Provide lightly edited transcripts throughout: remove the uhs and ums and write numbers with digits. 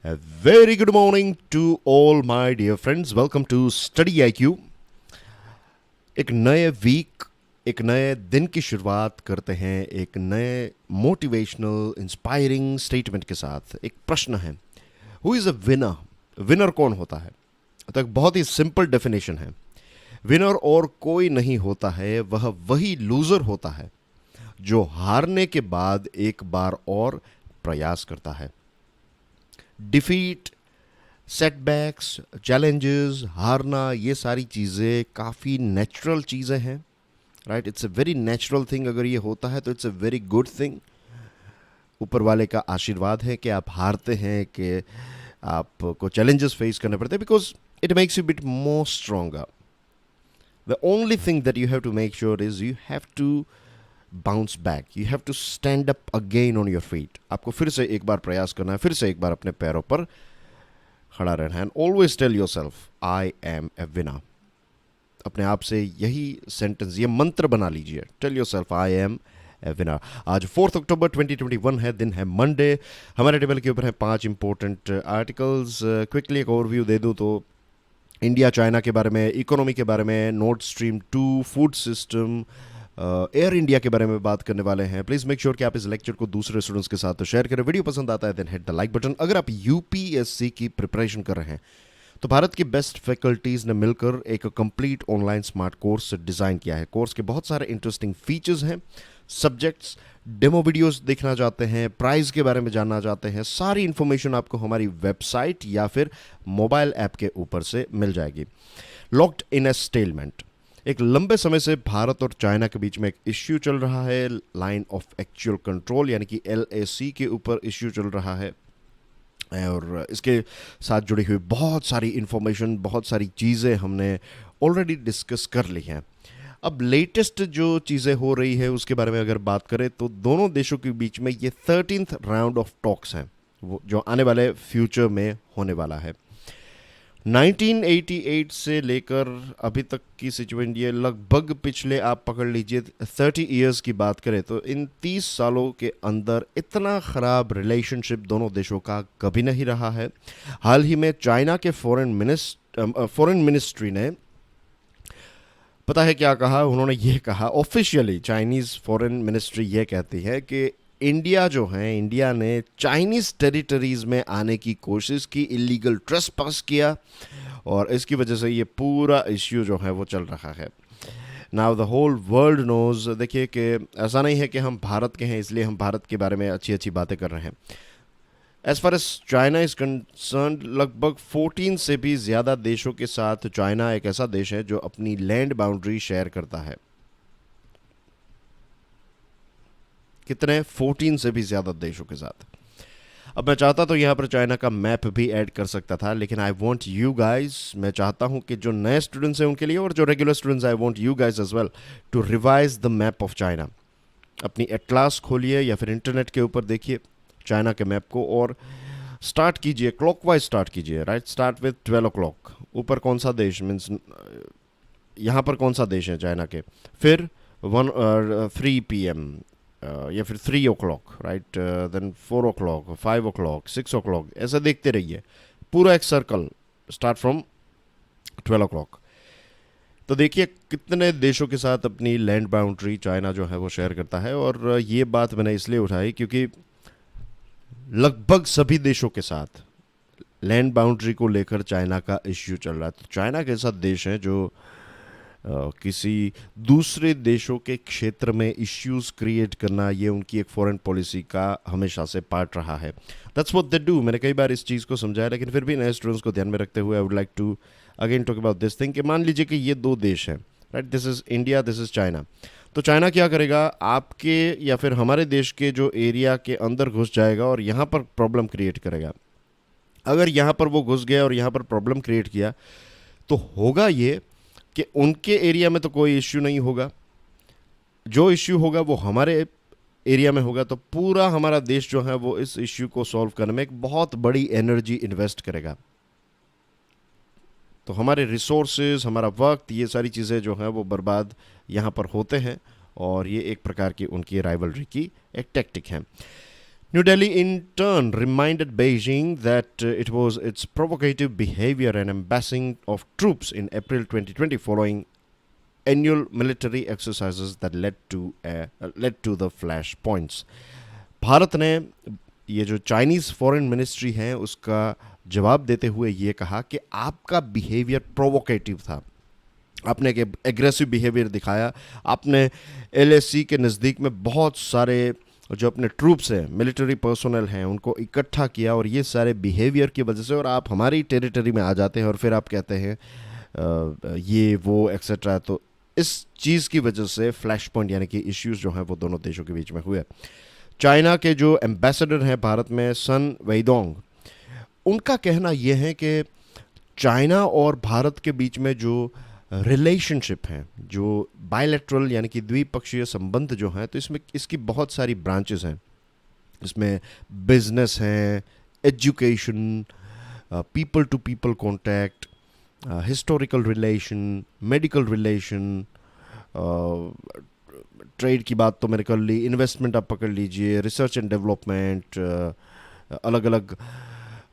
A very good morning to all my dear friends. Welcome to Study IQ. एक नए week, एक नए दिन की शुरुआत करते हैं एक नए मोटिवेशनल इंस्पायरिंग स्टेटमेंट के साथ। एक प्रश्न है, who is a winner? Winner कौन होता है? तो एक बहुत ही सिंपल डेफिनेशन है। विनर और कोई नहीं होता है, वह वही लूज़र होता है जो हारने के बाद एक बार और प्रयास करता है। डिफीट, सेटबैक्स, चैलेंजेस, हारना, ये सारी चीज़ें काफ़ी नेचुरल चीज़ें हैं, right? It's a very natural thing. अगर ये होता है तो it's a very good thing. ऊपर वाले का आशीर्वाद है कि आप हारते हैं, कि आपको चैलेंजेस फेस करने पड़ते हैं, because it makes you bit more stronger. The only thing that you have to make sure is you have to bounce back, you have to stand up again on your feet. आपको फिर से एक बार प्रयास करना है, फिर से एक बार अपने पैरों पर खड़ा रहना है। And always tell yourself, I am a winner. अपने आप से यही सेंटेंस, ये मंत्र बना लीजिए। Tell yourself, I am a winner. आज 4 अक्टूबर 2021 है, दिन है मंडे। हमारे टेबल के ऊपर है 5 इंपॉर्टेंट आर्टिकल्स। क्विकली एक ओवरव्यू दे दूँ तो इंडिया चाइना के बारे में, इकोनॉमी के बारे में, north stream 2, food system, air India के बारे में बात करने वाले हैं। प्लीज़ मेक श्योर कि आप इस लेक्चर को दूसरे स्टूडेंट्स के साथ शेयर करें। वीडियो पसंद आता है then hit the like button. अगर आप यूपीएससी की प्रिपरेशन कर रहे हैं तो भारत की बेस्ट फैकल्टीज़ ने मिलकर एक complete online smart course design किया है। कोर्स के बहुत सारे इंटरेस्टिंग फीचर्स हैं, सब्जेक्ट्स, डेमो वीडियोस देखना चाहते हैं, प्राइस के बारे में जानना चाहते हैं, सारी इन्फॉर्मेशन आपको हमारी वेबसाइट या फिर मोबाइल ऐप के ऊपर से मिल जाएगी। लॉक्ड इन ए स्टेलमेंट, एक लंबे समय से भारत और चाइना के बीच में एक इश्यू चल रहा है, लाइन ऑफ एक्चुअल कंट्रोल यानी कि LAC के ऊपर इश्यू चल रहा है। और इसके साथ जुड़ी हुई बहुत सारी इन्फॉर्मेशन, बहुत सारी चीज़ें हमने ऑलरेडी डिस्कस कर ली हैं। अब लेटेस्ट जो चीज़ें हो रही है उसके बारे में अगर बात करें तो दोनों देशों के बीच में ये 13th राउंड ऑफ टॉक्स हैं, वो जो आने वाले फ्यूचर में होने वाला है। 1988 से लेकर अभी तक की सिचुएशन, ये लगभग पिछले आप पकड़ लीजिए 30 इयर्स की बात करें तो इन 30 सालों के अंदर इतना ख़राब रिलेशनशिप दोनों देशों का कभी नहीं रहा है। हाल ही में चाइना के फॉरेन मिनिस्ट्री ने पता है क्या कहा? उन्होंने ये कहा, ऑफिशियली चाइनीज़ फॉरेन मिनिस्ट्री ये कहती है कि इंडिया जो है, इंडिया ने चाइनीज़ टेरिटरीज़ में आने की कोशिश की, इलीगल ट्रेसपास किया, और इसकी वजह से ये पूरा इश्यू जो है वो चल रहा है। Now the whole world knows. देखिए कि ऐसा नहीं है कि हम भारत के हैं इसलिए हम भारत के बारे में अच्छी अच्छी बातें कर रहे हैं। As far as China is concerned, लगभग 14 से भी ज़्यादा देशों के साथ चाइना एक ऐसा देश है जो अपनी लैंड बाउंड्री शेयर करता है। कितने? 14 से भी ज़्यादा देशों के साथ। अब मैं चाहता तो यहाँ पर चाइना का मैप भी ऐड कर सकता था, लेकिन आई वॉन्ट यू गाइज, मैं चाहता हूँ कि जो नए स्टूडेंट्स हैं उनके लिए और जो regular students, I want you guys as well to revise the map of China. अपनी एटलास खोलिए या फिर इंटरनेट के ऊपर देखिए चाइना के मैप को और स्टार्ट कीजिए, क्लॉकवाइज स्टार्ट कीजिए, राइट? Start with 12 o'clock। ऊपर कौन सा देश, मीन्स यहाँ पर कौन सा देश है चाइना के, फिर 3 PM या फिर 3 o'clock, right? Then 4 o'clock, 5 o'clock, 6 o'clock, ऐसा देखते रहिए पूरा एक सर्कल, स्टार्ट फ्रॉम 12 o'clock। तो देखिए कितने देशों के साथ अपनी लैंड बाउंड्री चाइना जो है वो शेयर करता है। और ये बात मैंने इसलिए उठाई क्योंकि लगभग सभी देशों के साथ लैंड बाउंड्री को लेकर चाइना का इश्यू चल रहा है। तो चाइना के साथ देश है जो किसी दूसरे देशों के क्षेत्र में इश्यूज क्रिएट करना, ये उनकी एक फॉरेन पॉलिसी का हमेशा से पार्ट रहा है। That's what they do. मैंने कई बार इस चीज़ को समझाया, लेकिन फिर भी नए स्टूडेंट्स को ध्यान में रखते हुए I would like to again talk about this thing कि मान लीजिए कि ये दो देश हैं, right? This is India, this is China. तो चाइना क्या करेगा? आपके या फिर हमारे देश के जो एरिया के अंदर घुस जाएगा और यहाँ पर प्रॉब्लम क्रिएट करेगा। अगर यहाँ पर वो घुस गया और यहाँ पर प्रॉब्लम क्रिएट किया तो होगा ये कि उनके एरिया में तो कोई इश्यू नहीं होगा, जो इश्यू होगा वो हमारे एरिया में होगा। तो पूरा हमारा देश जो है वो इस इश्यू को सॉल्व करने में एक बहुत बड़ी एनर्जी इन्वेस्ट करेगा। तो हमारे रिसोर्सेज, हमारा वक्त, ये सारी चीज़ें जो हैं वो बर्बाद यहाँ पर होते हैं, और ये एक प्रकार की उनकी राइवलरी की एक टैक्टिक है। New Delhi, in turn, reminded Beijing that it was its provocative behavior and embarrassing of troops in April 2020 following annual military exercises that led to the flash points. Bharat ने ये जो चाइनीज़ फॉरेन मिनिस्ट्री है उसका जवाब देते हुए ये कहा कि आपका बिहेवियर प्रोवोकेटिव था, आपने एक एग्रेसिव बिहेवियर दिखाया, आपने एलएसी के नज़दीक में बहुत सारे जो अपने ट्रूप्स हैं, मिलिट्री पर्सोनल हैं, उनको इकट्ठा किया और ये सारे बिहेवियर की वजह से, और आप हमारी टेरिटरी में आ जाते हैं और फिर आप कहते हैं ये वो एक्सेट्रा। तो इस चीज़ की वजह से फ्लैश पॉइंट यानी कि इश्यूज जो हैं वो दोनों देशों के बीच में हुए। चाइना के जो एम्बेसडर हैं भारत में, सन वेइडोंग, उनका कहना यह है कि चाइना और भारत के बीच में जो रिलेशनशिप हैं, जो बायलैटरल यानी कि द्विपक्षीय संबंध जो हैं, तो इसमें इसकी बहुत सारी ब्रांचेस हैं। इसमें बिजनेस हैं, education, people to people contact, historical relation, medical relation, trade की बात तो मैंने कर ली, इन्वेस्टमेंट आप पकड़ लीजिए, रिसर्च एंड डेवलपमेंट, अलग अलग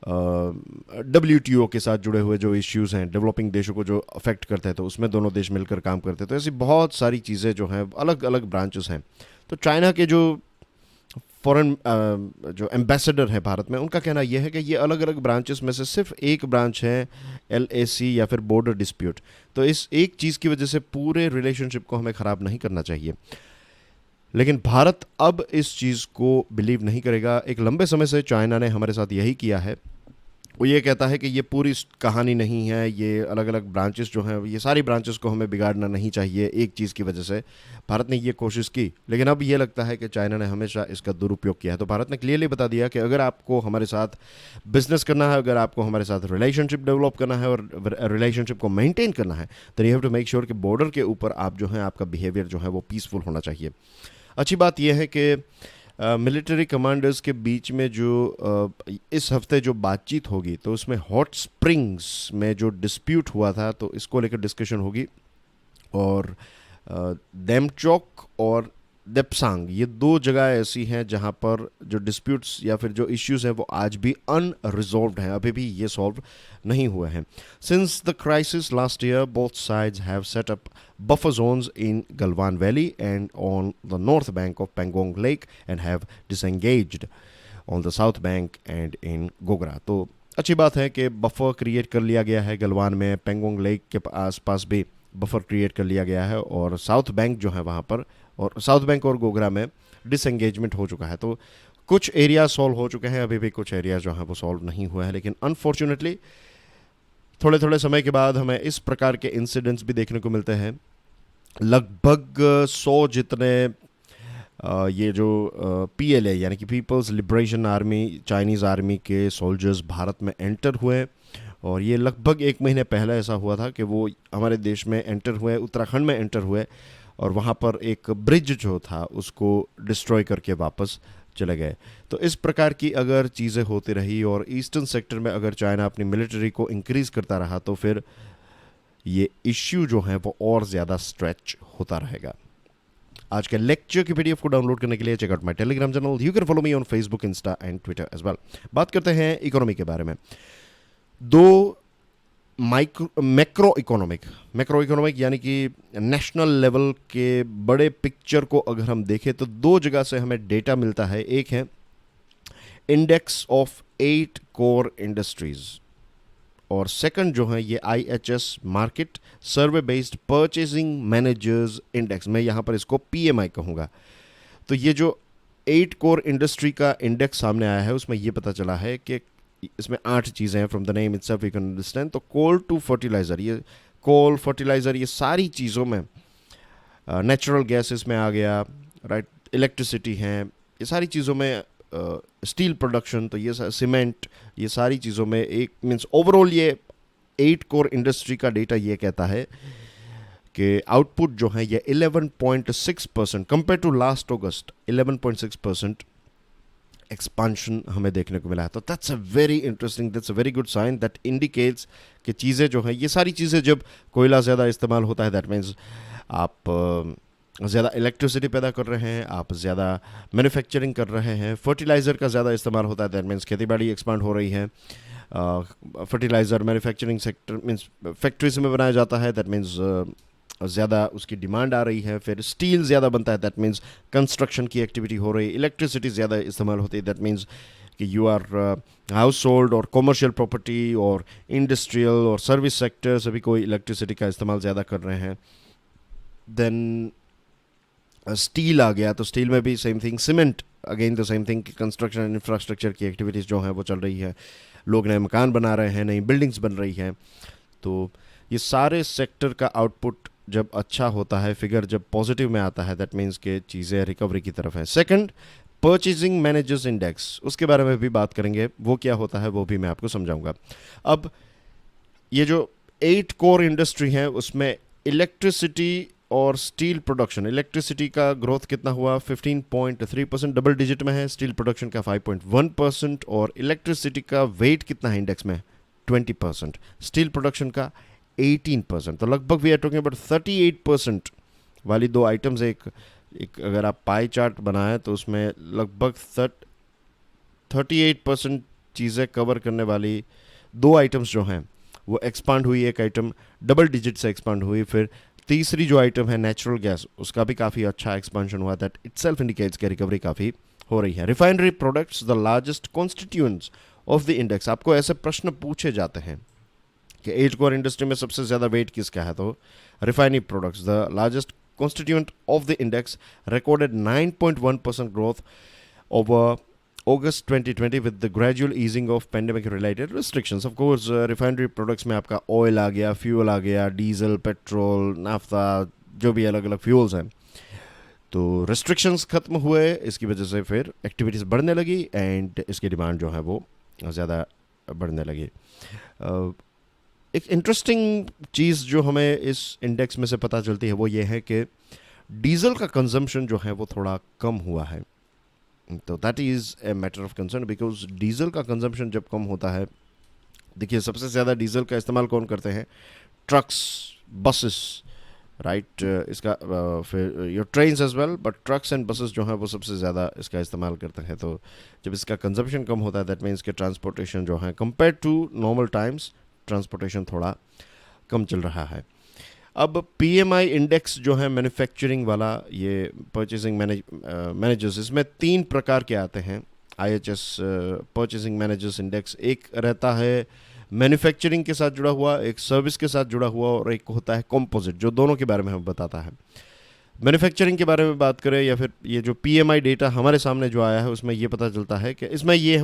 WTO के साथ जुड़े हुए जो इश्यूज़ हैं, डेवलपिंग देशों को जो अफेक्ट करते हैं, तो उसमें दोनों देश मिलकर काम करते हैं। तो ऐसी बहुत सारी चीज़ें जो हैं, अलग अलग ब्रांचेस हैं। तो चाइना के जो फॉरेन जो एम्बेसडर है भारत में, उनका कहना यह है कि ये अलग अलग ब्रांचेस में से सिर्फ एक ब्रांच है LAC या फिर बॉर्डर डिस्प्यूट। तो इस एक चीज़ की वजह से पूरे रिलेशनशिप को हमें ख़राब नहीं करना चाहिए। लेकिन भारत अब इस चीज़ को बिलीव नहीं करेगा। एक लंबे समय से चाइना ने हमारे साथ यही किया है। वो ये कहता है कि ये पूरी कहानी नहीं है, ये अलग अलग ब्रांचेस जो हैं, ये सारी ब्रांचेस को हमें बिगाड़ना नहीं चाहिए एक चीज़ की वजह से। भारत ने ये कोशिश की, लेकिन अब ये लगता है कि चाइना ने हमेशा इसका दुरुपयोग किया है। तो भारत ने क्लियरली बता दिया कि अगर आपको हमारे साथ बिजनेस करना है, अगर आपको हमारे साथ रिलेशनशिप डेवलप करना है और रिलेशनशिप को मेंटेन करना है, तो you have to make sure कि बॉर्डर के ऊपर आप जो हैं, आपका बिहेवियर जो है वो पीसफुल होना चाहिए। अच्छी बात यह है कि मिलिट्री कमांडर्स के बीच में जो इस हफ्ते जो बातचीत होगी, तो उसमें हॉट स्प्रिंग्स में जो डिस्प्यूट हुआ था, तो इसको लेकर डिस्कशन होगी। और देमचौक और देपसांग, ये दो जगह ऐसी हैं जहां पर जो डिस्प्यूट्स या फिर जो इश्यूज हैं वो आज भी अनरिजॉल्व्ड हैं, अभी भी ये सॉल्व नहीं हुए हैं। Since the crisis last year, both sides have set up buffer zones in Galwan Valley and on the north bank of Pangong Lake and have disengaged on the south bank and in Gogra। तो अच्छी बात है कि buffer create कर लिया गया है गलवान में, पेंगोंग लेक के आसपास भी बफर क्रिएट कर लिया गया है, और साउथ बैंक जो है वहाँ पर, और साउथ बैंक और गोगरा में डिसएंगेजमेंट हो चुका है। तो कुछ एरिया सॉल्व हो चुके हैं, अभी भी कुछ एरिया जो हैं वो सॉल्व नहीं हुआ है। लेकिन अनफॉर्चुनेटली थोड़े थोड़े समय के बाद हमें इस प्रकार के इंसिडेंट्स भी देखने को मिलते हैं। लगभग 100 जितने ये जो PLA यानी कि people's liberation army, Chinese army के सोल्जर्स भारत में एंटर हुए, और ये लगभग 1 महीने पहले ऐसा हुआ था कि वो हमारे देश में एंटर हुए, उत्तराखंड में एंटर हुए, और वहाँ पर एक ब्रिज जो था उसको डिस्ट्रॉय करके वापस चले गए। तो इस प्रकार की अगर चीज़ें होती रही और ईस्टर्न सेक्टर में अगर चाइना अपनी मिलिट्री को इंक्रीज़ करता रहा, तो फिर ये इश्यू जो है वो और ज़्यादा स्ट्रेच होता रहेगा। आज के लेक्चर की PDF को डाउनलोड करने के लिए check out my Telegram channel. You can follow me on Facebook, Insta and Twitter as well. बात करते हैं इकोनॉमी के बारे में। दो मैक्रो इकोनॉमिक यानी कि नेशनल लेवल के बड़े पिक्चर को अगर हम देखें तो दो जगह से हमें डेटा मिलता है। एक है इंडेक्स ऑफ 8 कोर इंडस्ट्रीज, और सेकंड जो है ये IHS मार्केट सर्वे बेस्ड परचेजिंग मैनेजर्स इंडेक्स, मैं यहाँ पर इसको PMI कहूँगा। तो ये जो 8 कोर इंडस्ट्री का इंडेक्स सामने आया है, उसमें ये पता चला है कि इसमें 8 चीज़ें हैं। From the name itself you can understand. तो कोल टू फर्टिलाइज़र, ये कोल, फर्टिलाइज़र, ये सारी चीज़ों में, नेचुरल गैसेस में आ गया, राइट, इलेक्ट्रिसिटी हैं, ये सारी चीज़ों में, स्टील प्रोडक्शन, तो ये सीमेंट, ये सारी चीज़ों में एक मीन्स ओवरऑल ये 8 कोर इंडस्ट्री का डेटा ये कहता है कि आउटपुट जो है ये 11.6% कंपेयर टू लास्ट अगस्त 11.6% एक्सपांशन हमें देखने को मिला है। तो that's a very interesting, that's a very good sign, that indicates कि चीज़ें जो हैं, ये सारी चीज़ें, जब कोयला ज़्यादा इस्तेमाल होता है, दैट मीन्स आप ज़्यादा इलेक्ट्रिसिटी पैदा कर रहे हैं, आप ज़्यादा मैन्युफैक्चरिंग कर रहे हैं, फर्टिलाइज़र का ज़्यादा इस्तेमाल होता है, दैट मीन्स खेती बाड़ी एक्सपांड हो रही है, fertiliser manufacturing sector means factories में बनाया जाता है, दैट मीन्स ज़्यादा उसकी डिमांड आ रही है, फिर स्टील ज़्यादा बनता है, दैट मीन्स कंस्ट्रक्शन की एक्टिविटी हो रही है, इलेक्ट्रिसिटी ज़्यादा इस्तेमाल होती है, दैट मीन्स कि यू आर हाउस होल्ड और कॉमर्शियल प्रॉपर्टी और इंडस्ट्रियल और सर्विस सेक्टर सभी कोई इलेक्ट्रिसिटी का इस्तेमाल ज़्यादा कर रहे हैं. देन स्टील आ गया, तो स्टील में भी same thing, cement again the same thing, construction and infrastructure की एक्टिविटीज़ जो हैं वो चल रही है, लोग नए मकान बना रहे हैं, नई बिल्डिंग्स बन रही हैं. तो ये सारे सेक्टर का आउटपुट जब अच्छा होता है, फिगर जब पॉजिटिव में आता है, दैट मीन्स के चीज़ें रिकवरी की तरफ है. सेकंड, परचेजिंग मैनेजर्स इंडेक्स, उसके बारे में भी बात करेंगे, वो क्या होता है वो भी मैं आपको समझाऊंगा. अब ये जो 8 कोर इंडस्ट्री हैं उसमें इलेक्ट्रिसिटी और स्टील प्रोडक्शन, इलेक्ट्रिसिटी का ग्रोथ कितना हुआ, 15.3%, डबल डिजिट में है. स्टील प्रोडक्शन का 5.1%, और इलेक्ट्रिसिटी का वेट कितना है इंडेक्स में, 20%, स्टील प्रोडक्शन का 18%. तो लगभग वी आर टॉकिंग अबाउट 38% वाली दो आइटम्स. एक एक अगर आप पाई चार्ट बनाएं तो उसमें लगभग 38% चीज़ें कवर करने वाली दो आइटम्स जो हैं वो एक्सपांड हुई. एक आइटम डबल डिजिट से एक्सपांड हुई, फिर तीसरी जो आइटम है नेचुरल गैस, उसका भी काफ़ी अच्छा एक्सपांशन हुआ. दैट इटसेल्फ इंडिकेट्स कि रिकवरी काफ़ी हो रही है. Refinery products the largest constituents of the index. आपको ऐसे प्रश्न पूछे जाते हैं कि एज कोर इंडस्ट्री में सबसे ज़्यादा वेट किसका है, तो refinery products the largest constituent of the index recorded 9.1% growth over August 2020 with the gradual easing of pandemic related restrictions. Of course, refinery products में आपका ऑयल आ गया, फ्यूल आ गया, डीजल, पेट्रोल, नाफ्ता, जो भी अलग अलग फ्यूल्स हैं, तो रेस्ट्रिक्शंस खत्म हुए, इसकी वजह से फिर एक्टिविटीज़ बढ़ने लगी एंड इसकी डिमांड जो है वो ज़्यादा बढ़ने लगी. एक इंटरेस्टिंग चीज़ जो हमें इस इंडेक्स में से पता चलती है वो ये है कि डीजल का कंजम्पशन जो है वो थोड़ा कम हुआ है. तो that is a matter of concern, because diesel का कंजम्पशन जब कम होता है, देखिए सबसे ज़्यादा डीजल का इस्तेमाल कौन करते हैं, ट्रक्स, बसेस, राइट, इसका फिर your trains as well, but trucks and buses जो हैं वो सबसे ज़्यादा इसका इस्तेमाल करते हैं. तो जब इसका कंजम्पशन कम होता है, दैट मीन्स के ट्रांसपोर्टेशन जो है compare to normal times transportation थोड़ा कम चल रहा है. अब पीएमआई इंडेक्स जो है मैन्युफैक्चरिंग वाला, ये परचेजिंग मैनेजर्स, इसमें 3 प्रकार के आते हैं. आईएचएस परचेजिंग मैनेजर्स इंडेक्स, एक रहता है मैन्युफैक्चरिंग के साथ जुड़ा हुआ, एक सर्विस के साथ जुड़ा हुआ, और एक होता है कॉम्पोजिट, जो दोनों के बारे में हमें बताता है. मैन्युफैक्चरिंग के बारे में बात करें या फिर ये जो पीएमआई डेटा हमारे सामने जो आया है उसमें ये पता चलता है कि इसमें ये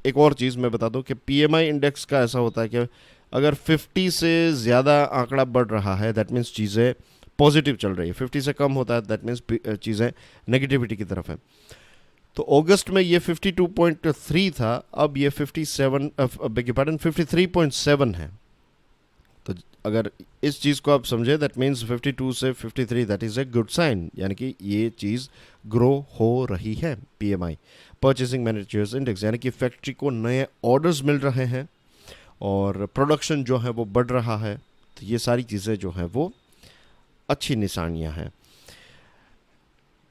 एक और चीज़ मैं बता दूं कि पीएमआई इंडेक्स का ऐसा होता है कि अगर 50 से ज़्यादा आंकड़ा बढ़ रहा है, दैट मीन्स चीज़ें पॉजिटिव चल रही है. 50 से कम होता है, दैट मीन्स चीज़ें नेगेटिविटी की तरफ है. तो अगस्त में ये 52.3 था, अब ये 53.7 है. तो अगर इस चीज़ को आप समझे, दैट मीन्स 52 से 53, that is a good sign, यानी कि ये चीज़ ग्रो हो रही है. पीएमआई परचेसिंग मैनेजर्स इंडेक्स, यानी कि फैक्ट्री को नए ऑर्डर्स मिल रहे हैं और प्रोडक्शन जो है वो बढ़ रहा है. तो ये सारी चीज़ें जो हैं वो अच्छी निशानियां हैं.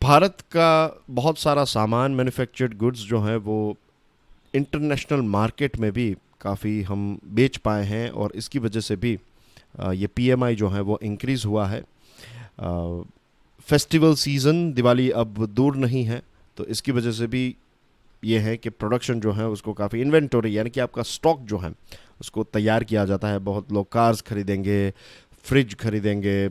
भारत का बहुत सारा सामान, मैन्युफैक्चर्ड गुड्स जो हैं वो इंटरनेशनल मार्केट में भी काफ़ी हम बेच पाए हैं, और इसकी वजह से भी ये पीएमआई जो है वो इंक्रीज़ हुआ है. फेस्टिवल सीज़न, दिवाली अब दूर नहीं है, तो इसकी वजह से भी ये है कि प्रोडक्शन जो है उसको काफ़ी इन्वेंटरी, यानी कि आपका स्टॉक जो है उसको तैयार किया जाता है. बहुत लोग कार्स खरीदेंगे, फ्रिज खरीदेंगे,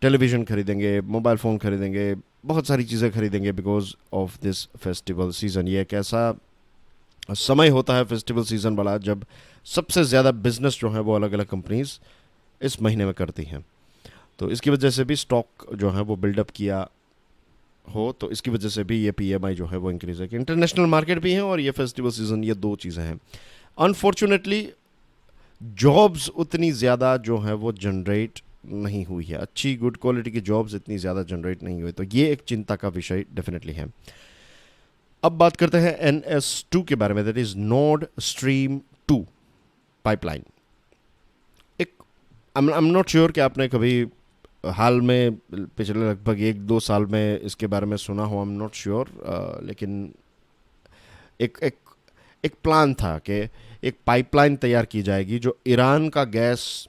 टेलीविज़न खरीदेंगे, मोबाइल फ़ोन खरीदेंगे, बहुत सारी चीज़ें खरीदेंगे because of this festival season. ये एक ऐसा समय होता है फेस्टिवल सीज़न वाला जब सबसे ज़्यादा बिजनेस जो है वो अलग अलग कंपनीज इस महीने में करती हैं. तो इसकी वजह से भी स्टॉक जो है वो बिल्डअप किया हो, तो इसकी वजह से भी ये पीएमआई जो है वो इंक्रीज है कि इंटरनेशनल मार्केट भी है और ये फेस्टिवल सीज़न, ये दो चीज़ें हैं. अनफॉर्चुनेटली जॉब्स उतनी ज़्यादा जो है वो जनरेट नहीं हुई है, अच्छी गुड क्वालिटी की जॉब्स इतनी ज़्यादा जनरेट नहीं हुई, तो ये एक चिंता का विषय डेफिनेटली है. अब बात करते हैं NS2 के बारे में, that is Nord stream 2 pipeline. एक आई एम नॉट श्योर कि आपने कभी हाल में पिछले लगभग 1-2 साल में इसके बारे में सुना हो, आई एम नॉट श्योर, लेकिन एक एक एक प्लान था कि एक पाइपलाइन तैयार की जाएगी जो ईरान का गैस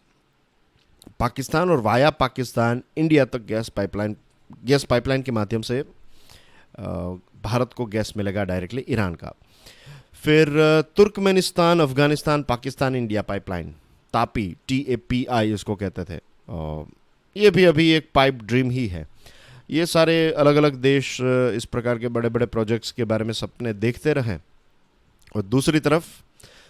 पाकिस्तान और वाया पाकिस्तान इंडिया तक गैस पाइपलाइन के माध्यम से भारत को गैस मिलेगा डायरेक्टली ईरान का। फिर Turkmenistan Afghanistan Pakistan India pipeline, Tapi, TAPI इसको कहते थे। ये भी अभी एक पाइप ड्रीम ही है। ये सारे अलग अलग देश इस प्रकार के बड़े बड़े प्रोजेक्ट्स के बारे में सपने देखते रहे, और दूसरी तरफ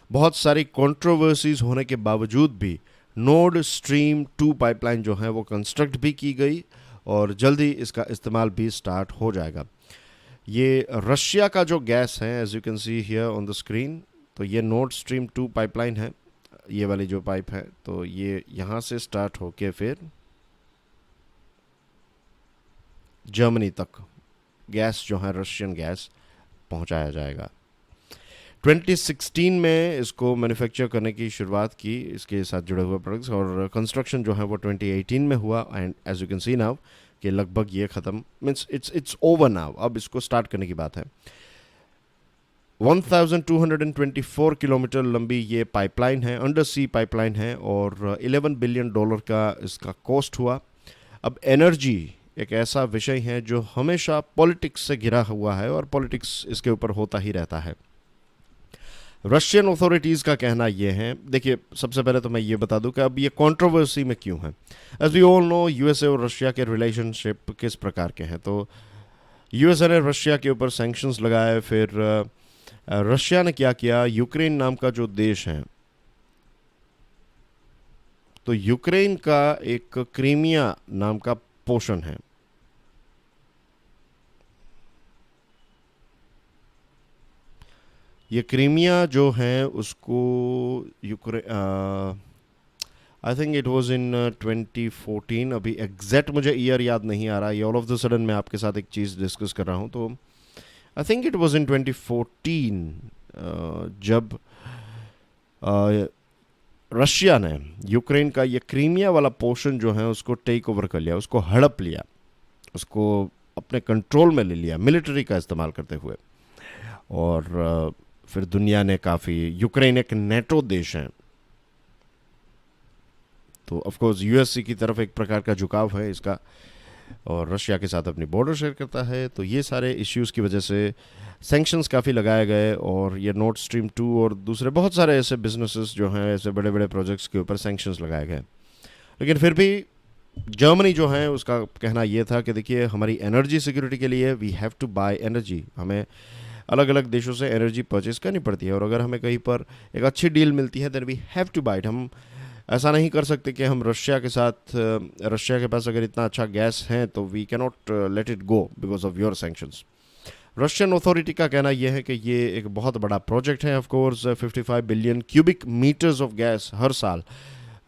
बहुत सारी कंट्रोवर्सीज होने के बावजूद भी नॉर्ड स्ट्रीम 2 पाइपलाइन जो है वो कंस्ट्रक्ट भी की गई और जल्दी इसका इस्तेमाल भी स्टार्ट हो जाएगा। ये रशिया का जो गैस है, as you can see here on the screen, तो ये नॉर्ड स्ट्रीम 2 पाइपलाइन है, ये वाली जो पाइप है, तो ये यहाँ से स्टार्ट होके फिर जर्मनी तक गैस जो है रशियन गैस पहुँचाया जाएगा। 2016 में इसको मैन्युफैक्चर करने की शुरुआत की, इसके साथ जुड़े हुए प्रोडक्ट्स, और कंस्ट्रक्शन जो है वो 2018 में हुआ। And as you can see now कि लगभग ये ख़त्म, मीन्स इट्स ओवर नाउ, अब इसको स्टार्ट करने की बात है। 1224 किलोमीटर लंबी ये पाइपलाइन है, अंडर सी पाइपलाइन है, और $11 बिलियन का इसका कॉस्ट हुआ। अब एनर्जी एक ऐसा विषय है जो हमेशा पॉलिटिक्स से घिरा हुआ है और पॉलिटिक्स इसके ऊपर होता ही रहता है। रशियन अथॉरिटीज़ का कहना यह है, देखिए सबसे पहले तो मैं ये बता दूं कि अब ये कंट्रोवर्सी में क्यों है। As we all know, USA और रशिया के रिलेशनशिप किस प्रकार के हैं। तो यूएसए ने रशिया के ऊपर सैंक्शंस लगाए, फिर रशिया ने क्या किया, यूक्रेन नाम का जो देश है, तो यूक्रेन का एक क्रीमिया नाम का पोर्शन है, ये क्रीमिया जो है उसको I think it was in 2014, अभी एग्जैक्ट मुझे ईयर याद नहीं आ रहा, ये ऑल ऑफ द सडन मैं आपके साथ एक चीज़ डिस्कस कर रहा हूँ। तो I think it was in 2014 जब रशिया ने यूक्रेन का ये क्रीमिया वाला पोर्शन जो है उसको टेक ओवर कर लिया, उसको हड़प लिया, उसको अपने कंट्रोल में ले लिया मिलिट्री का इस्तेमाल करते हुए। और फिर दुनिया ने काफ़ी, यूक्रेन एक नेटो देश है, तो ऑफ कोर्स यूएसए की तरफ एक प्रकार का झुकाव है इसका, और रशिया के साथ अपनी बॉर्डर शेयर करता है। तो ये सारे इश्यूज़ की वजह से सैंक्शंस काफ़ी लगाए गए, और ये नॉर्ड स्ट्रीम 2 और दूसरे बहुत सारे ऐसे बिजनेसेस जो हैं, ऐसे बड़े बड़े प्रोजेक्ट्स के ऊपर सैंक्शंस लगाए गए। लेकिन फिर भी जर्मनी जो है उसका कहना ये था कि देखिए हमारी एनर्जी सिक्योरिटी के लिए we have to buy energy, हमें अलग अलग देशों से एनर्जी परचेज करनी पड़ती है, और अगर हमें कहीं पर एक अच्छी डील मिलती है then we have to buy it. हम ऐसा नहीं कर सकते कि हम रशिया के साथ, रशिया के पास अगर इतना अच्छा गैस है तो we can not let it go because of your sanctions. Russian authority का कहना यह है कि ये एक बहुत बड़ा प्रोजेक्ट है। Of course 55 billion cubic meters of gas हर साल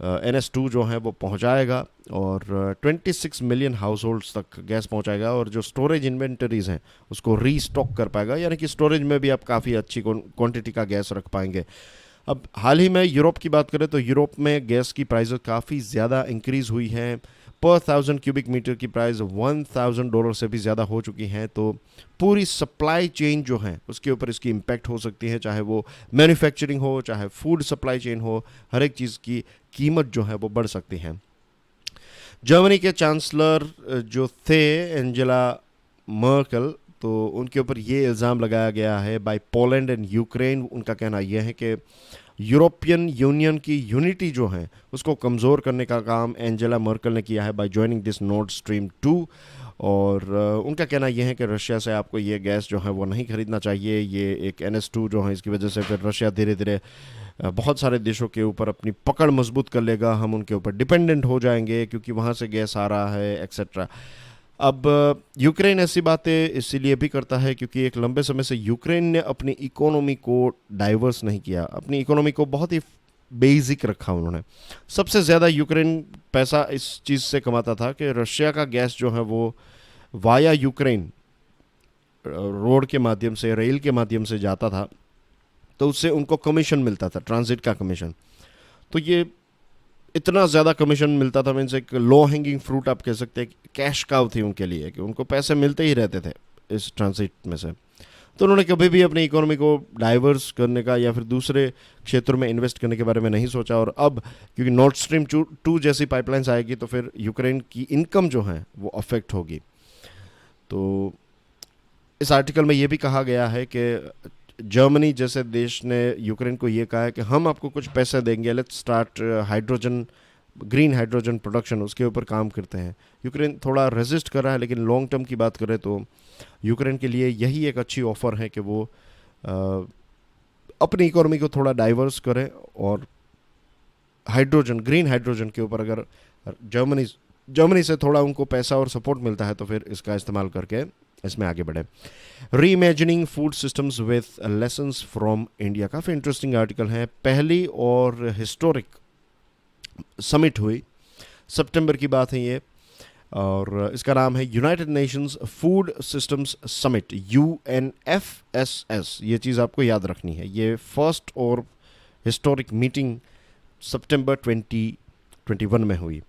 NS2 जो है वो पहुंचाएगा, और 26 मिलियन हाउस होल्ड्स तक गैस पहुंचाएगा, और जो स्टोरेज इन्वेंटरीज हैं उसको रीस्टॉक कर पाएगा, यानी कि स्टोरेज में भी आप काफ़ी अच्छी क्वांटिटी का गैस रख पाएंगे। अब हाल ही में यूरोप की बात करें तो यूरोप में गैस की प्राइस काफ़ी ज़्यादा इंक्रीज़ हुई हैं, पर 1000 क्यूबिक मीटर की प्राइस $1000 से भी ज़्यादा हो चुकी हैं। तो पूरी सप्लाई चेन जो है उसके ऊपर इसकी इम्पैक्ट हो सकती है, चाहे वो मैन्युफैक्चरिंग हो, चाहे फूड सप्लाई चेन हो, हर एक चीज़ की कीमत जो है वो बढ़ सकती है। जर्मनी के चांसलर जो थे एंजेला मर्केल, तो उनके ऊपर ये इल्ज़ाम लगाया गया है बाय पोलैंड एंड यूक्रेन। उनका कहना यह है कि यूरोपियन यूनियन की यूनिटी जो है उसको कमज़ोर करने का काम एंजेला मर्केल ने किया है by joining this Nord stream 2। और उनका कहना यह है कि रशिया से आपको ये गैस जो है वो नहीं खरीदना चाहिए, ये एक NS2 जो है इसकी वजह से फिर रशिया धीरे धीरे बहुत सारे देशों के ऊपर अपनी पकड़ मजबूत कर लेगा, हम उनके ऊपर डिपेंडेंट हो जाएंगे क्योंकि वहाँ से गैस आ रहा है एक्सेट्रा। अब यूक्रेन ऐसी बातें इसीलिए भी करता है क्योंकि एक लंबे समय से यूक्रेन ने अपनी इकोनॉमी को डाइवर्स नहीं किया, अपनी इकोनॉमी को बहुत ही बेसिक रखा उन्होंने। सबसे ज़्यादा यूक्रेन पैसा इस चीज़ से कमाता था कि रशिया का गैस जो है वो वाया यूक्रेन रोड के माध्यम से, रेल के माध्यम से जाता था, तो उससे उनको कमीशन मिलता था, ट्रांजिट का कमीशन। तो ये इतना ज़्यादा कमीशन मिलता था, मीन्स एक लो हैंगिंग फ्रूट आप कह सकते हैं, कैश काउ थी उनके लिए कि उनको पैसे मिलते ही रहते थे इस ट्रांजिट में से। तो उन्होंने कभी भी अपनी इकोनॉमी को डाइवर्स करने का या फिर दूसरे क्षेत्रों में इन्वेस्ट करने के बारे में नहीं सोचा। और अब क्योंकि नॉर्थ स्ट्रीम 2 जैसी पाइपलाइंस आएगी तो फिर यूक्रेन की इनकम जो है वो अफेक्ट होगी। तो इस आर्टिकल में ये भी कहा गया है कि जर्मनी जैसे देश ने यूक्रेन को ये कहा है कि हम आपको कुछ पैसे देंगे, let's start hydrogen, green hydrogen production, उसके ऊपर काम करते हैं। यूक्रेन थोड़ा रेजिस्ट कर रहा है, लेकिन लॉन्ग टर्म की बात करें तो यूक्रेन के लिए यही एक अच्छी ऑफर है कि वो अपनी इकोनॉमी को थोड़ा डाइवर्स करें और हाइड्रोजन, ग्रीन हाइड्रोजन के ऊपर अगर जर्मनी से थोड़ा उनको पैसा और सपोर्ट मिलता है तो फिर इसका इस्तेमाल करके इसमें आगे बढ़े। Reimagining food systems with lessons from India, काफ़ी इंटरेस्टिंग आर्टिकल है। पहली और हिस्टोरिक समिट हुई, सितंबर की बात है ये, और इसका नाम है United Nations food systems summit, UNFSS। ये चीज़ आपको याद रखनी है। ये फर्स्ट और हिस्टोरिक मीटिंग सितंबर 2021 में हुई।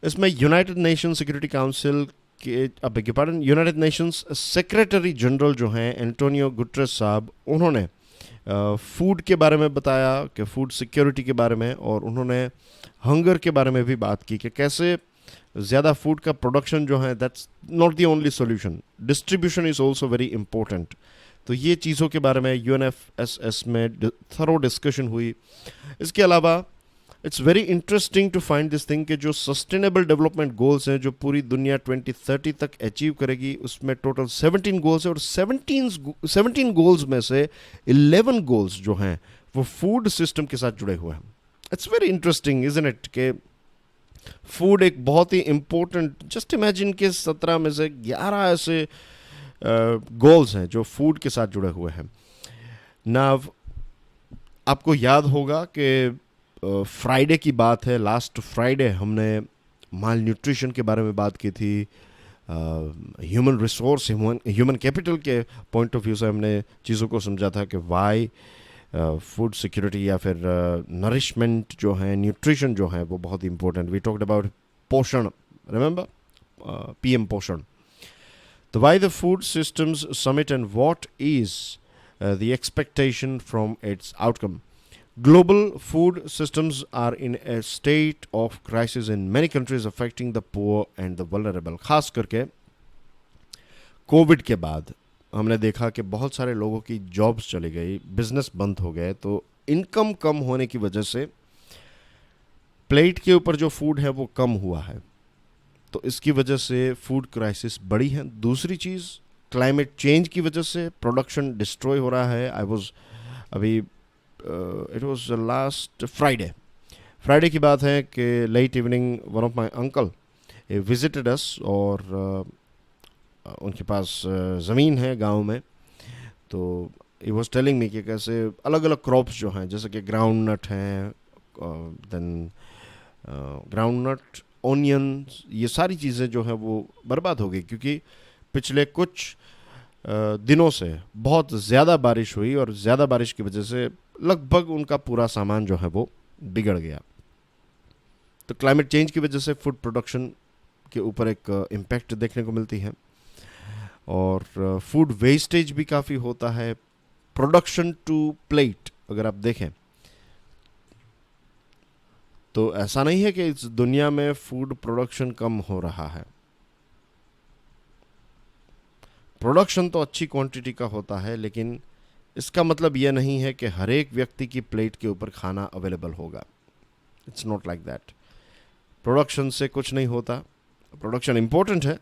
इसमें यूनाइटेड नेशन सिक्योरिटी काउंसिल के, अब के pardon, United Nations secretary general जो हैं एंटोनियो गुटरेस साहब, उन्होंने फूड के बारे में बताया कि फूड सिक्योरिटी के बारे में, और उन्होंने हंगर के बारे में भी बात की कि कैसे ज़्यादा फूड का प्रोडक्शन जो है that's not the only solution, distribution is also very important. तो ये चीज़ों के बारे में UNFSS में थरो डिस्कशन हुई। इसके अलावा it's very interesting to find this thing कि जो सस्टेनेबल डेवलपमेंट गोल्स हैं जो पूरी दुनिया 2030 तक अचीव करेगी, उसमें टोटल 17 गोल्स है, और 17 गोल्स में से 11 गोल्स जो हैं वो फूड सिस्टम के साथ जुड़े हुए हैं। It's very interesting isn't it कि फूड एक बहुत ही इंपॉर्टेंट, जस्ट इमेजिन के 17 में से 11 ऐसे गोल्स हैं जो फूड के साथ जुड़े हुए हैं। नाव आपको याद होगा कि फ्राइडे की बात है, लास्ट फ्राइडे हमने माल न्यूट्रिशन के बारे में बात की थी। ह्यूमन रिसोर्स, ह्यूमन कैपिटल के पॉइंट ऑफ व्यू से हमने चीज़ों को समझा था कि वाई फूड सिक्योरिटी या फिर नरिशमेंट जो है, न्यूट्रिशन जो है वो बहुत इंपॉर्टेंट। वी टॉक्ड अबाउट पोषण, रिमेंबर, PM पोषण। तो why the food systems summit and what is the expectation from its outcome. Global food systems are in a state of crisis in many countries, affecting the poor and the vulnerable. खास करके Covid के बाद हमने देखा कि बहुत सारे लोगों की जॉब्स चली गई, बिजनेस बंद हो गए, तो इनकम कम होने की वजह से प्लेट के ऊपर जो फूड है वो कम हुआ है। तो इसकी वजह से फूड क्राइसिस बढ़ी है। दूसरी चीज़, क्लाइमेट चेंज की वजह से प्रोडक्शन डिस्ट्रॉय हो रहा है। अभी it was last फ्राइडे की बात है कि late evening one of my uncle visited us, और उनके पास ज़मीन है गांव में। तो ही वॉज टेलिंग मी कि कैसे अलग अलग क्रॉप्स जो हैं, जैसे कि ग्राउंड नट हैं, देन ग्राउंड नट, ऑनियन, ये सारी चीज़ें जो हैं वो बर्बाद हो गई, क्योंकि पिछले कुछ दिनों से बहुत ज़्यादा बारिश हुई, और ज़्यादा बारिश की वजह से लगभग उनका पूरा सामान जो है वो बिगड़ गया। तो क्लाइमेट चेंज की वजह से फूड प्रोडक्शन के ऊपर एक इम्पैक्ट देखने को मिलती है, और फूड वेस्टेज भी काफ़ी होता है। प्रोडक्शन टू प्लेट अगर आप देखें तो ऐसा नहीं है कि इस दुनिया में फूड प्रोडक्शन कम हो रहा है। प्रोडक्शन तो अच्छी क्वांटिटी का होता है, लेकिन इसका मतलब यह नहीं है कि हर एक व्यक्ति की प्लेट के ऊपर खाना अवेलेबल होगा। It's not like that. Production से कुछ नहीं होता। प्रोडक्शन इम्पोर्टेंट है,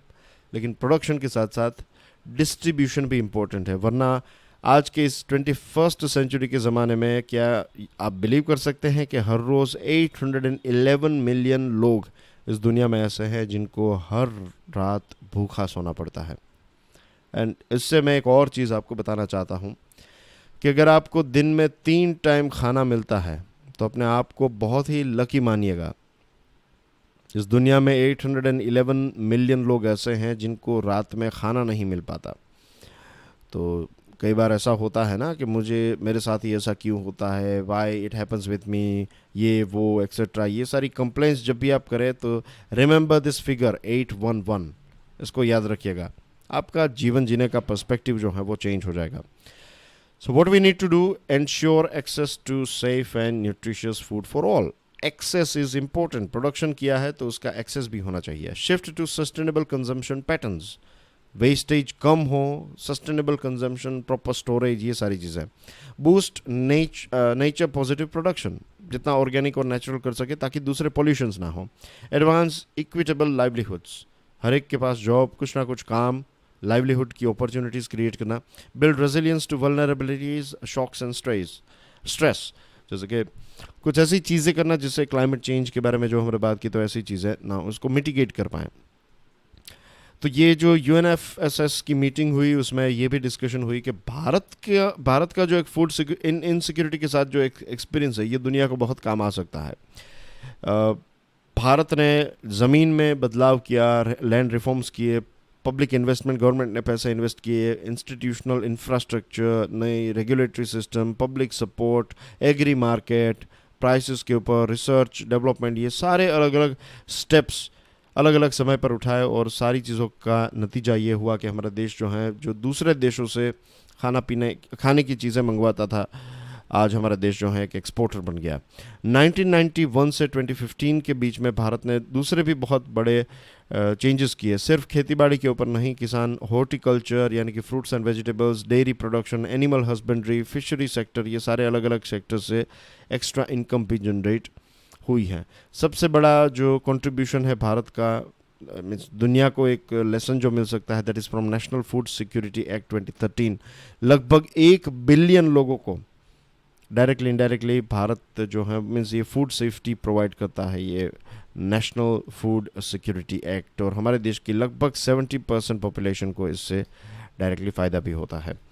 लेकिन प्रोडक्शन के साथ साथ डिस्ट्रीब्यूशन भी इम्पोर्टेंट है। वरना आज के इस 21st सेंचुरी के ज़माने में क्या आप बिलीव कर सकते हैं कि हर रोज़ 811 मिलियन लोग इस दुनिया में ऐसे हैं जिनको हर रात भूखा सोना पड़ता है। एंड इससे मैं एक और चीज़ आपको बताना चाहता हूँ कि अगर आपको दिन में 3 टाइम खाना मिलता है तो अपने आप को बहुत ही लकी मानिएगा। इस दुनिया में 811 मिलियन लोग ऐसे हैं जिनको रात में खाना नहीं मिल पाता। तो कई बार ऐसा होता है ना कि मेरे साथ ही ऐसा क्यों होता है, why it happens with me, ये वो एक्सेट्रा, ये सारी कंप्लेंट्स जब भी आप करें तो रिमेंबर दिस फिगर 811, इसको याद रखिएगा। आपका जीवन जीने का पर्सपेक्टिव जो है वो चेंज हो जाएगा। So what we need to do, ensure access to safe and nutritious food for all. Access is important. Production किया है तो उसका access भी होना चाहिए। Shift to sustainable consumption patterns. Wastage कम हो, sustainable consumption, proper storage, ये सारी चीज़ें। Boost nature positive production. जितना ऑर्गेनिक और नेचुरल कर सके ताकि दूसरे पॉल्यूशंस ना हो। Advance equitable livelihoods. हर एक के पास जॉब, कुछ ना कुछ काम, लाइवलीहुड की अपॉर्चुनिटीज़ क्रिएट करना। Build resilience to vulnerabilities, shocks and stress, जैसे कि कुछ ऐसी चीज़ें करना जिससे क्लाइमेट चेंज के बारे में जो हमने बात की, तो ऐसी चीज़ें ना उसको मिटिगेट कर पाएँ। तो ये जो UNFSS की मीटिंग हुई उसमें ये भी डिस्कशन हुई कि भारत का जो एक फूड इनसिक्योरिटी के साथ जो एक एक्सपीरियंस है ये दुनिया को बहुत काम आ सकता है। भारत ने ज़मीन में बदलाव किया, लैंड रिफॉर्म्स किए, पब्लिक इन्वेस्टमेंट, गवर्नमेंट ने पैसे इन्वेस्ट किए, इंस्टीट्यूशनल इंफ्रास्ट्रक्चर, नई regulatory system, public support, agri market, prices के ऊपर रिसर्च डेवलपमेंट, ये सारे अलग अलग स्टेप्स अलग अलग समय पर उठाए और सारी चीज़ों का नतीजा ये हुआ कि हमारा देश जो है, जो दूसरे देशों से खाने की चीज़ें मंगवाता था, आज हमारा देश जो है एक एक्सपोर्टर बन गया। 1991 से 2015 के बीच में भारत ने दूसरे भी बहुत बड़े चेंजेस किए। सिर्फ खेतीबाड़ी के ऊपर नहीं, किसान हॉर्टिकल्चर यानी कि fruits and vegetables, dairy production, animal husbandry, fishery sector, ये सारे अलग अलग सेक्टर से एक्स्ट्रा इनकम भी जनरेट हुई है। सबसे बड़ा जो कंट्रीब्यूशन है भारत का, मीन्स दुनिया को एक लेसन जो मिल सकता है, that is from national food security act 2013। लगभग 1 बिलियन लोगों को डायरेक्टली इनडायरेक्टली भारत जो है मीन्स ये फूड सेफ्टी प्रोवाइड करता है, ये नेशनल फूड सिक्योरिटी एक्ट, और हमारे देश की लगभग 70% पॉपुलेशन को इससे डायरेक्टली फ़ायदा भी होता है।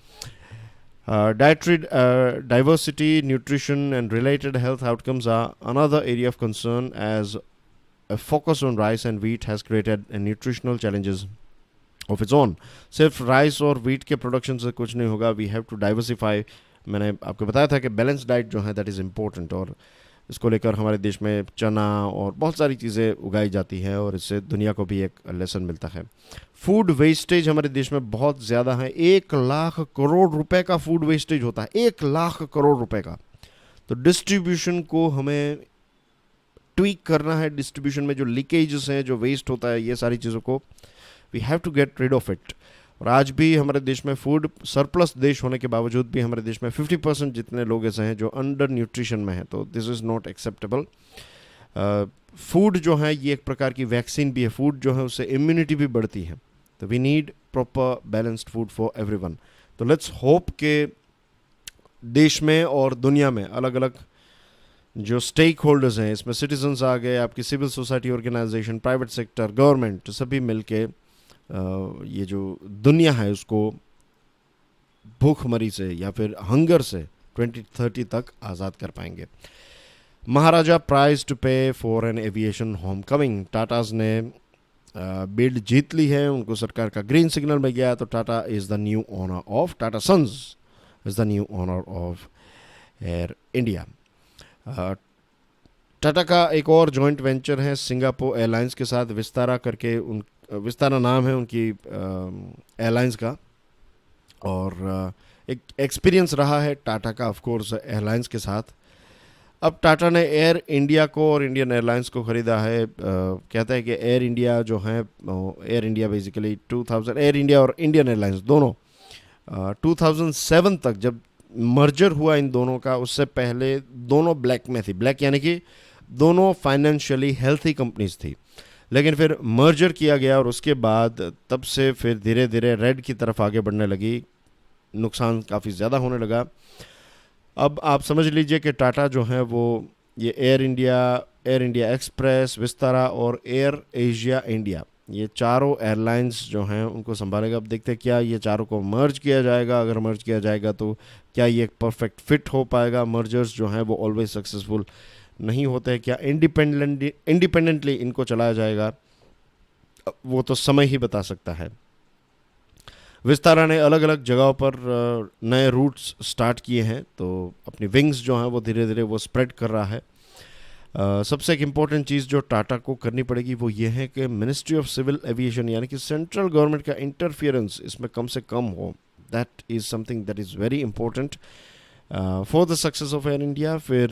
Dietary diversity, nutrition and related health outcomes are another area of concern, as a focus on rice and wheat has created nutritional challenges of its own. सिर्फ राइस और वीट के प्रोडक्शन से कुछ नहीं होगा, वी हैव टू डाइवर्सिफाई। मैंने आपको बताया था कि बैलेंस डाइट जो है दैट इज़ इम्पोर्टेंट, और इसको लेकर हमारे देश में चना और बहुत सारी चीज़ें उगाई जाती हैं और इससे दुनिया को भी एक लेसन मिलता है। फूड वेस्टेज हमारे देश में बहुत ज़्यादा है। 1 लाख करोड़ रुपए का फूड वेस्टेज होता है, 1 लाख करोड़ रुपए का। तो डिस्ट्रीब्यूशन को हमें ट्वीक करना है, डिस्ट्रीब्यूशन में जो लीकेजेस हैं, जो वेस्ट होता है, ये सारी चीज़ों को we have to get rid of it. और आज भी हमारे देश में फूड सरप्लस देश होने के बावजूद भी हमारे देश में 50% जितने लोग ऐसे हैं जो अंडर न्यूट्रिशन में हैं, तो this is not acceptable. Food जो है ये एक प्रकार की वैक्सीन भी है। फूड जो है उससे इम्यूनिटी भी बढ़ती है, तो we need proper balanced food for everyone. तो लेट्स होप के देश में और दुनिया में अलग अलग जो स्टेक होल्डर्स हैं, इसमें सिटीजन्स आ गए, आपकी civil society organization, private sector, government, सभी मिलके ये जो दुनिया है उसको भूखमरी से या फिर हंगर से 2030 तक आज़ाद कर पाएंगे। Maharaja price to pay for an aviation home coming. Tatas ने बिड जीत ली है, उनको सरकार का ग्रीन सिग्नल मिल गया, तो Tata is the new owner of, Tata sons is the new owner of Air India. Tata का एक और जॉइंट वेंचर है सिंगापुर एयरलाइंस के साथ, विस्तारा करके, विस्तारा नाम है उनकी एयरलाइंस का, और एक एक्सपीरियंस रहा है टाटा का ऑफ कोर्स एयरलाइंस के साथ। अब टाटा ने एयर इंडिया को और इंडियन एयरलाइंस को ख़रीदा है। कहता है कि एयर इंडिया जो है, air India basically 2000, air India और इंडियन एयरलाइंस दोनों 2007 तक जब मर्जर हुआ इन दोनों का, उससे पहले दोनों ब्लैक में थी। ब्लैक यानी कि दोनों फाइनेंशियली हेल्थी कंपनीज थी, लेकिन फिर मर्जर किया गया और उसके बाद तब से फिर धीरे धीरे रेड की तरफ आगे बढ़ने लगी, नुकसान काफ़ी ज़्यादा होने लगा। अब आप समझ लीजिए कि टाटा जो है वो ये एयर इंडिया एक्सप्रेस, विस्तारा और एयर एशिया इंडिया, ये चारों एयरलाइंस जो हैं उनको संभालेगा। अब देखते हैं क्या ये चारों को मर्ज किया जाएगा, अगर मर्ज किया जाएगा तो क्या ये एक परफेक्ट फिट हो पाएगा। मर्जर्स जो हैं वो ऑलवेज सक्सेसफुल नहीं होते हैं। क्या इंडिपेंडेंटली इनको चलाया जाएगा, वो तो समय ही बता सकता है। विस्तारा ने अलग अलग जगहों पर नए रूट्स स्टार्ट किए हैं, तो अपनी विंग्स जो हैं वो धीरे धीरे वो स्प्रेड कर रहा है। सबसे एक इम्पॉर्टेंट चीज़ जो टाटा को करनी पड़ेगी वो ये है कि मिनिस्ट्री ऑफ सिविल एविएशन यानी कि सेंट्रल गवर्नमेंट का इंटरफियरेंस इसमें कम से कम हो। That is something that is very important for the success of Air India. फिर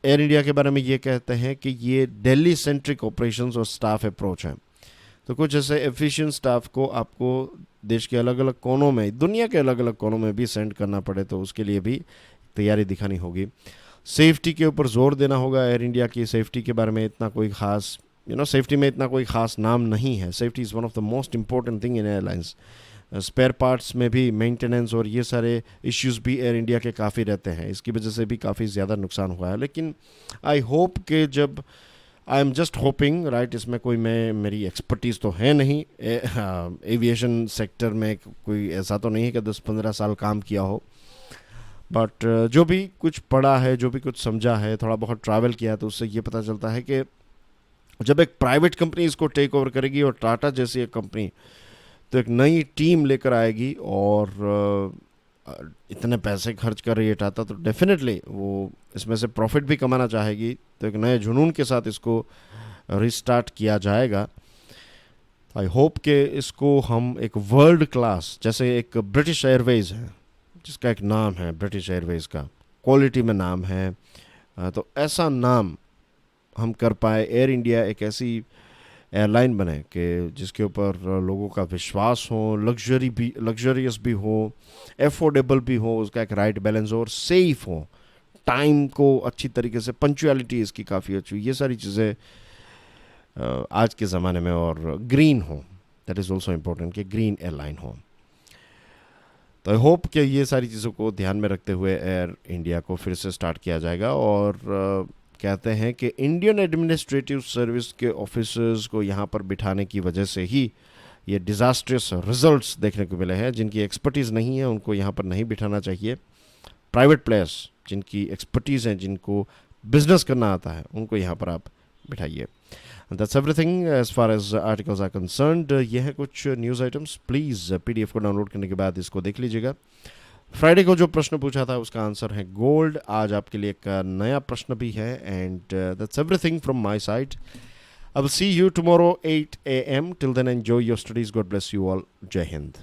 एयर इंडिया के बारे में ये कहते हैं कि ये दिल्ली सेंट्रिक ऑपरेशंस और स्टाफ अप्रोच है। तो कुछ ऐसे एफिशिएंट स्टाफ को आपको देश के अलग अलग कोनों में, दुनिया के अलग अलग कोनों में भी सेंड करना पड़े, तो उसके लिए भी तैयारी दिखानी होगी। सेफ्टी के ऊपर जोर देना होगा। एयर इंडिया की सेफ्टी के बारे में इतना कोई खास सेफ्टी में इतना कोई खास नाम नहीं है। Safety is one of the most important thing in airlines. Spare parts में भी मेंटेनेंस और ये सारे इश्यूज़ भी एयर इंडिया के काफ़ी रहते हैं, इसकी वजह से भी काफ़ी ज़्यादा नुकसान हुआ है। लेकिन आई होप कि जब I am just hoping right, इसमें कोई मेरी एक्सपर्टीज़ तो है नहीं, एविएशन सेक्टर में कोई ऐसा तो नहीं है कि 10-15 साल काम किया हो, बट जो भी कुछ पढ़ा है, जो भी कुछ समझा है, थोड़ा बहुत ट्रैवल किया है, तो उससे ये पता चलता है कि जब एक प्राइवेट कंपनी इसको टेक ओवर करेगी और टाटा जैसी एक कंपनी तो एक नई टीम लेकर आएगी और इतने पैसे खर्च कर रही है टाटा, तो डेफिनेटली वो इसमें से प्रॉफिट भी कमाना चाहेगी। तो एक नए जुनून के साथ इसको रिस्टार्ट किया जाएगा। आई होप कि इसको हम एक वर्ल्ड क्लास, जैसे एक ब्रिटिश एयरवेज़ है जिसका एक नाम है, ब्रिटिश एयरवेज़ का क्वालिटी में नाम है, तो ऐसा नाम हम कर पाए। एयर इंडिया एक ऐसी एयरलाइन बने कि जिसके ऊपर लोगों का विश्वास हो, लग्जरियस भी हो, एफोर्डेबल भी हो, उसका एक राइट बैलेंस हो और सेफ हो, टाइम को अच्छी तरीके से, पंक्चुअलिटी इसकी काफ़ी अच्छी, ये सारी चीज़ें आज के ज़माने में, और ग्रीन हो, दैट इज़ ऑल्सो इम्पोर्टेंट कि ग्रीन एयरलाइन हो। तो आई होप कि ये सारी चीज़ों को ध्यान में रखते हुए एयर इंडिया को फिर से स्टार्ट किया जाएगा। और कहते हैं कि इंडियन एडमिनिस्ट्रेटिव सर्विस के ऑफिसर्स को यहाँ पर बिठाने की वजह से ही ये डिज़ास्ट्रस रिजल्ट्स देखने को मिले हैं। जिनकी एक्सपर्टीज़ नहीं है उनको यहाँ पर नहीं बिठाना चाहिए। प्राइवेट प्लेयर्स जिनकी एक्सपर्टीज़ हैं, जिनको बिजनेस करना आता है, उनको यहाँ पर आप बिठाइए। That's everything as far as articles are concerned. ये है कुछ न्यूज़ आइटम्स। प्लीज़ पीडीएफ को डाउनलोड करने के बाद इसको देख लीजिएगा। फ्राइडे को जो प्रश्न पूछा था उसका आंसर है गोल्ड। आज आपके लिए एक नया प्रश्न भी है। And that's everything from my side. I will see you tomorrow 8 AM. Till then, enjoy your studies. God bless you all. Jai Hind.